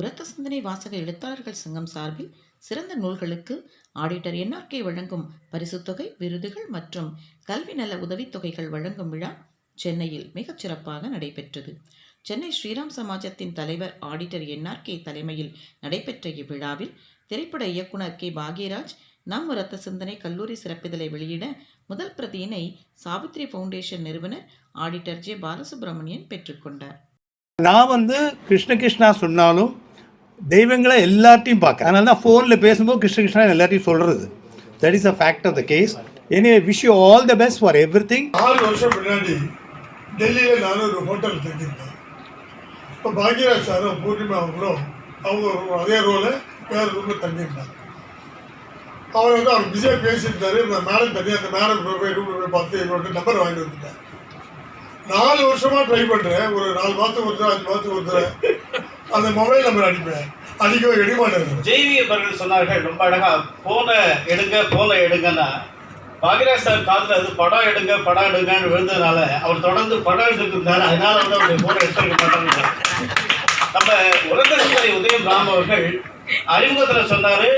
உரத்த சிந்தனை வாசக எழுத்தாளர்கள் சங்கம் சார்பில் சிறந்த நூல்களுக்கு ஆடிட்டர் என்ஆர்கே வழங்கும் பரிசுத்தொகை, விருதுகள் மற்றும் கல்வி நல உதவித்தொகைகள் வழங்கும் விழா சென்னையில் மிகச் சிறப்பாக நடைபெற்றது. சென்னை ஸ்ரீராம் சமாஜத்தின் தலைவர் ஆடிட்டர் என்ஆர்கே தலைமையில் நடைபெற்ற இவ்விழாவில் திரைப்பட இயக்குனர் கே பாக்யராஜ் நம் உரத்த சிந்தனை கல்லூரி சிறப்பிதழை வெளியிட முதல் பிரதியினை சாவித்ரி ஃபவுண்டேஷன் நிறுவனர் ஆடிட்டர் ஜே பாலசுப்ரமணியன் பெற்றுக்கொண்டார். நான் கிருஷ்ணா சொன்னாலும் தெய்வங்களை எல்லாத்தையும் பார்க்க, அதனால தான் ஃபோனில் பேசும்போது கிருஷ்ணா எல்லாத்தையும் சொல்கிறது. That is a fact of the case. Anyway wish you all the best for everything. 6 வருஷம் முன்னாடி டெல்லியில் நானும் ஒரு ஹோட்டல் தங்கியிருந்தேன். இப்போ பாக்யராஜ் சாரும் பூர்ணிமாவும் அவங்க அதே ரோலை வேறு ரூமில் தங்கியிருந்தாங்க. அவர் அவர் பிஸியாக பேசியிருந்தாரு. மேடம் தனியாக அந்த மேடம் போய் ரூமில் போய் பார்த்து என்னோட நம்பர் வாங்கிட்டு வந்துட்டேன். 4 வருஷமாக ட்ரை பண்ணுறேன். ஒரு 4 மாதத்துக்கு ஒரு 5 மாதத்துக்கு ஒரு அந்த மொபைல் நம்பர் அடிப்பேன். அடிக்கவே எடுமாட்டேன். ஜெய்வி அவர்கள் சொன்னார்கள் ரொம்ப அழகா, போனை எடுங்கன்னா பாக்யராஜ் சார் காதில் அது படம் எடுங்கன்னு விழுந்ததுனால அவர் தொடர்ந்து படம் எடுத்துருந்தாரு. அதனால அவருடைய போனை எடுத்துக்க மாட்டாங்க. நம்ம உரத்த சிந்தனை உதயம் ராம் அவர்கள் அறிமுகத்தில் சொன்னார்,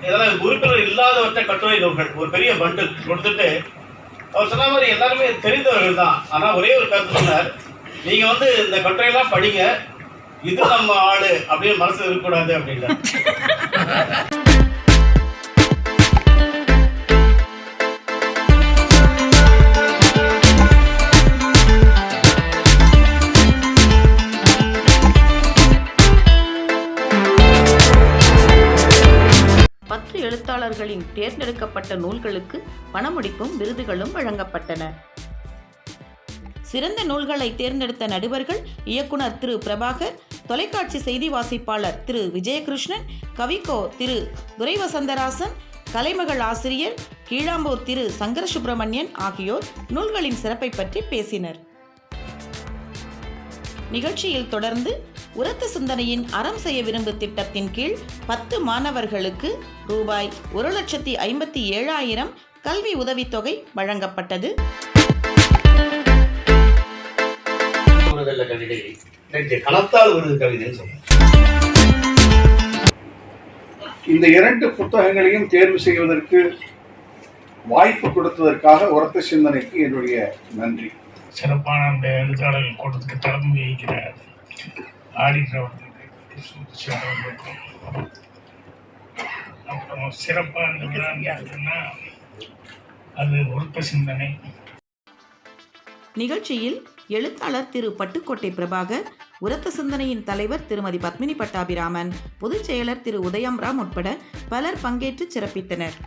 இதெல்லாம் உறுப்பினர் இல்லாதவற்றை கட்டுரை நூல்கள் ஒரு பெரிய பண்டில் கொடுத்துட்டு அவர் சொன்ன மாதிரி எல்லாருமே தெரிந்தவர்கள் தான். ஆனால் ஒரே ஒரு கருத்து சொன்னார், நீங்கள் இந்த கட்டுரையெல்லாம் படிங்க, இது நம்ம ஆளு அப்படின்னு மனசு இருக்கக்கூடாது அப்படின்னா. 10 எழுத்தாளர்களின் தேர்ந்தெடுக்கப்பட்ட நூல்களுக்கு பணமுடிப்பும் விருதுகளும் வழங்கப்பட்டன. சிறந்த நூல்களை தேர்ந்தெடுத்த நடுவர்கள் இயக்குனர் திரு பிரபாகர், தொலைக்காட்சி செய்தி வாசிப்பாளர் திரு விஜயகிருஷ்ணன், கவிக்கோ திரு துரைவசந்தராசன், கலைமகள் ஆசிரியர் கீழாம்பூர் திரு சங்கர சுப்பிரமணியன் ஆகியோர் நூல்களின் சிறப்பை பற்றி பேசினர். நிகழ்ச்சியில் தொடர்ந்து உரத்த சிந்தனையின் அறம் செய்ய விரும்பு திட்டத்தின் கீழ் 10 மாணவர்களுக்கு ரூபாய் 1,57,000 கல்வி உதவித்தொகை வழங்கப்பட்டது. இந்த 2 புத்தகங்களையும் தேர்வு செய்வதற்கு வாய்ப்பு கொடுத்ததற்காக உரத்த சிந்தனைக்கு என்னுடைய நன்றி. சிறப்பான அந்த எழுத்தாளர்கள் கூட்டத்துக்கு தலைமை வகிக்கிற ஆடிட்டர் அவர்களுக்கும் அப்புறம் சிறப்பாக இந்த விழா இருக்குன்னா அது உரத்த சிந்தனை. நிகழ்ச்சியில் எழுத்தாளர் திரு பட்டுக்கோட்டை பிரபாகர், உரத்த சிந்தனையின் தலைவர் திருமதி பத்மினி பட்டாபிராமன், பொதுச் செயலர் திரு உதயம் ராம் உட்பட பலர் பங்கேற்று சிறப்பித்தனர்.